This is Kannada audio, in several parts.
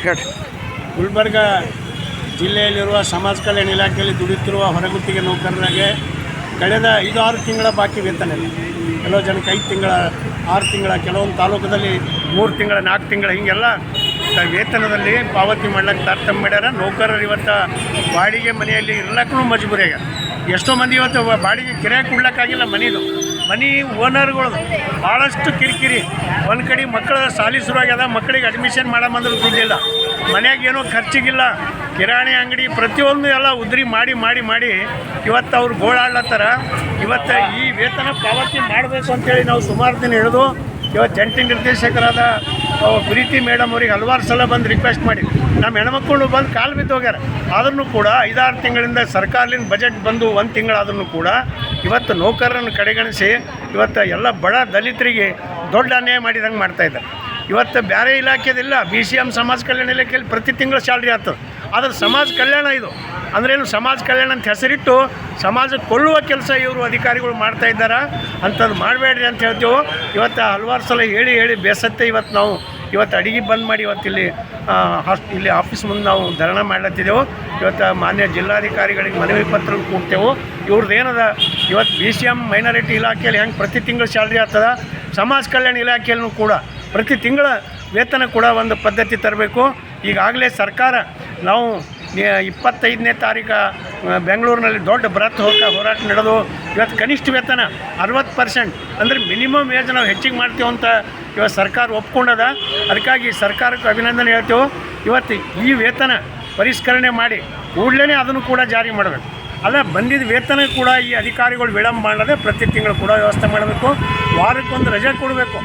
ಹೇಳಿ. ಗುಲ್ಬರ್ಗ ಜಿಲ್ಲೆಯಲ್ಲಿರುವ ಸಮಾಜ ಕಲ್ಯಾಣ ಇಲಾಖೆಯಲ್ಲಿ ದುಡಿಯುತ್ತಿರುವ ಹೊರಗುತ್ತಿಗೆ ನೌಕರರಿಗೆ ಕಳೆದ 5-6 ತಿಂಗಳ ಬಾಕಿ ವೇತನ ಇಲ್ಲ. ಕೆಲವು ಜನಕ್ಕೆ 5 ತಿಂಗಳ 6 ತಿಂಗಳ, ಕೆಲವೊಂದು ತಾಲೂಕದಲ್ಲಿ 3 ತಿಂಗಳ 4 ತಿಂಗಳ ಹೀಗೆಲ್ಲ ವೇತನದಲ್ಲಿ ಪಾವತಿ ಮಾಡ್ಲಿಕ್ಕೆ ತಾರತಮ್ಯ ಮಾಡ್ಯಾರ. ನೌಕರರು ಇವತ್ತು ಬಾಡಿಗೆ ಮನೆಯಲ್ಲಿ ಇರ್ಲಕ್ಕೂ ಮಜಬೂರಿ ಆಗ್ಯಾರ. ಎಷ್ಟೋ ಮಂದಿ ಇವತ್ತು ಬಾಡಿಗೆ ಕಿರಾಯ ಕೊಡ್ಲಿಕ್ಕಾಗಿಲ್ಲ. ಮನೆ ಓನರ್ಗಳು ಭಾಳಷ್ಟು ಕಿರಿಕಿರಿ. ಒಂದು ಕಡೆ ಮಕ್ಕಳ ಶಾಲೆ ಶುರುವಾಗ್ಯದ, ಮಕ್ಕಳಿಗೆ ಅಡ್ಮಿಷನ್ ಮಾಡಂದ್ರೆ ದುಡ್ಡಿಲ್ಲ, ಮನೆಯಾಗ ಏನೋ ಖರ್ಚಿಗಿಲ್ಲ, ಕಿರಾಣಿ ಅಂಗಡಿ ಪ್ರತಿಯೊಂದು ಎಲ್ಲ ಉದ್ರಿ ಮಾಡಿ ಇವತ್ತು ಅವ್ರು ಗೋಳಾಡ್ಲತ್ತಾರ. ಇವತ್ತು ಈ ವೇತನ ಪಾವತಿ ಮಾಡಬೇಕು ಅಂತೇಳಿ ನಾವು ಸುಮಾರು ದಿನ ಹಿಡಿದು ಇವತ್ತು ಜಂಟಿ ನಿರ್ದೇಶಕರಾದ ಪ್ರೀತಿ ಮೇಡಮ್ ಅವ್ರಿಗೆ ಹಲವಾರು ಸಲ ಬಂದು ರಿಕ್ವೆಸ್ಟ್ ಮಾಡಿ ನಮ್ಮ ಹೆಣ್ಮಕ್ಳು ಬಂದು ಕಾಲು ಬಿದ್ದು ಹೋಗ್ಯಾರ. ಆದ್ರೂ ಕೂಡ 5-6 ತಿಂಗಳಿಂದ ಸರ್ಕಾರದಿಂದ ಬಜೆಟ್ ಬಂದು 1 ತಿಂಗಳಾದ್ರೂ ಕೂಡ ಇವತ್ತು ನೌಕರರನ್ನು ಕಡೆಗಣಿಸಿ ಇವತ್ತು ಎಲ್ಲ ಬಡ ದಲಿತರಿಗೆ ದೊಡ್ಡ ಅನ್ಯಾಯ ಮಾಡಿದಂಗೆ ಮಾಡ್ತಾಯಿದ್ದಾರೆ. ಇವತ್ತು ಬೇರೆ ಇಲಾಖೆದಿಲ್ಲ, BCM ಸಮಾಜ ಕಲ್ಯಾಣ ಇಲಾಖೆಯಲ್ಲಿ ಪ್ರತಿ ತಿಂಗಳು ಸ್ಯಾಲ್ರಿ ಆಗ್ತದೆ. ಆದರೆ ಸಮಾಜ ಕಲ್ಯಾಣ ಇದು ಅಂದ್ರೇನು, ಸಮಾಜ ಕಲ್ಯಾಣ ಅಂತ ಹೆಸರಿಟ್ಟು ಸಮಾಜ ಕೊಳ್ಳುವ ಕೆಲಸ ಇವರು ಅಧಿಕಾರಿಗಳು ಮಾಡ್ತಾಯಿದ್ದಾರೆ. ಅಂಥದ್ದು ಮಾಡಬೇಡ್ರಿ ಅಂತ ಹೇಳ್ತೀವಿ. ಇವತ್ತು ಹಲವಾರು ಸಲ ಹೇಳಿ ಬೇಸತ್ತೆ ಇವತ್ತು ಅಡಿಗೆ ಬಂದ್ ಮಾಡಿ ಇಲ್ಲಿ ಆಫೀಸ್ ಮುಂದೆ ನಾವು ಧರಣ ಮಾಡ್ಲತ್ತಿದ್ದೆವು. ಇವತ್ತು ಮಾನ್ಯ ಜಿಲ್ಲಾಧಿಕಾರಿಗಳಿಗೆ ಮನವಿ ಪತ್ರ ಕೊಡ್ತೇವೆ. ಇವ್ರದ್ದು ಏನದ ಇವತ್ತು BCM ಮೈನಾರಿಟಿ ಇಲಾಖೆಯಲ್ಲಿ ಹೆಂಗೆ ಪ್ರತಿ ತಿಂಗಳು ಸ್ಯಾಲ್ರಿ ಆಗ್ತದೆ, ಸಮಾಜ ಕಲ್ಯಾಣ ಇಲಾಖೆಯಲ್ಲೂ ಕೂಡ ಪ್ರತಿ ತಿಂಗಳ ವೇತನ ಕೂಡ ಒಂದು ಪದ್ಧತಿ ತರಬೇಕು. ಈಗಾಗಲೇ ಸರ್ಕಾರ ನಾವು 25ನೇ ತಾರೀಕು ಬೆಂಗಳೂರಿನಲ್ಲಿ ದೊಡ್ಡ ಬೃಹತ್ ಹೋರಾಟ ನಡೆದು ಇವತ್ತು ಕನಿಷ್ಠ ವೇತನ 60% ಅಂದರೆ ಮಿನಿಮಮ್ ವೇಜ್ ನಾವು ಹೆಚ್ಚಿಗೆ ಮಾಡ್ತೀವಿ ಅಂತ ಇವತ್ತು ಸರ್ಕಾರ ಒಪ್ಕೊಂಡದ. ಅದಕ್ಕಾಗಿ ಸರ್ಕಾರಕ್ಕೆ ಅಭಿನಂದನೆ ಹೇಳ್ತೇವೆ. ಇವತ್ತು ಈ ವೇತನ ಪರಿಷ್ಕರಣೆ ಮಾಡಿ ಕೂಡಲೇ ಅದನ್ನು ಕೂಡ ಜಾರಿ ಮಾಡಬೇಕು. ಅಲ್ಲ, ಬಂದಿದ್ದ ವೇತನ ಕೂಡ ಈ ಅಧಿಕಾರಿಗಳು ವಿಳಂಬ ಮಾಡದೆ ಪ್ರತಿ ತಿಂಗಳು ಕೂಡ ವ್ಯವಸ್ಥೆ ಮಾಡಬೇಕು. ವಾರಕ್ಕೊಂದು ರಜೆ ಕೊಡಬೇಕು.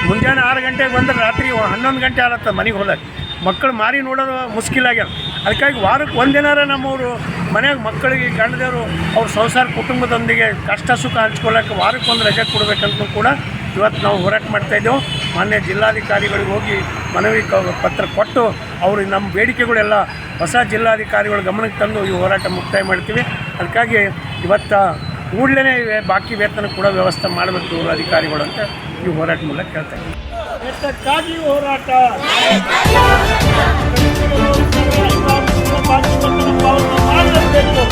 ಮುಂಜಾನೆ 6 ಗಂಟೆಗೆ ಬಂದರೆ ರಾತ್ರಿ 11 ಗಂಟೆ ಆಗತ್ತೆ ಮನೆಗೆ ಹೋದಾಗ. ಮಕ್ಕಳು ಮಾರಿ ನೋಡೋದು ಮುಷ್ಕಿಲಾಗ್ಯದ. ಅದಕ್ಕಾಗಿ ವಾರಕ್ಕೆ ಒಂದಿನಾರ ನಮ್ಮವರು ಮನೆಯಾಗ ಮಕ್ಕಳಿಗೆ ಗಂಡದವರು ಅವ್ರ ಸಂಸಾರ ಕುಟುಂಬದೊಂದಿಗೆ ಕಷ್ಟ ಸುಖ ಹಂಚ್ಕೊಳ್ಳೋಕೆ ವಾರಕ್ಕೊಂದು ರಜೆ ಕೊಡಬೇಕಂತೂ ಕೂಡ ಇವತ್ತು ನಾವು ಹೋರಾಟ ಮಾಡ್ತಾಯಿದ್ದೆವು. ಮಾನ್ಯ ಜಿಲ್ಲಾಧಿಕಾರಿಗಳಿಗೆ ಹೋಗಿ ಮನವಿ ಪತ್ರ ಕೊಟ್ಟು ಅವರು ನಮ್ಮ ಬೇಡಿಕೆಗಳೆಲ್ಲ ಹೊಸ ಜಿಲ್ಲಾಧಿಕಾರಿಗಳ ಗಮನಕ್ಕೆ ತಂದು ಈ ಹೋರಾಟ ಮುಕ್ತಾಯ ಮಾಡ್ತೀವಿ. ಅದಕ್ಕಾಗಿ ಇವತ್ತು ಕೂಡಲೇ ಬಾಕಿ ವೇತನ ಕೂಡ ವ್ಯವಸ್ಥೆ ಮಾಡಬೇಕು ಅಧಿಕಾರಿಗಳು ಅಂತ ಈ ಹೋರಾಟ ಮೂಲಕ ಕೇಳ್ತಾ ಇದ್ದೀವಿ. ವೇತನಕ್ಕಾಗಿ ಹೋರಾಟ, ಮಾಡಲೇಬೇಕು.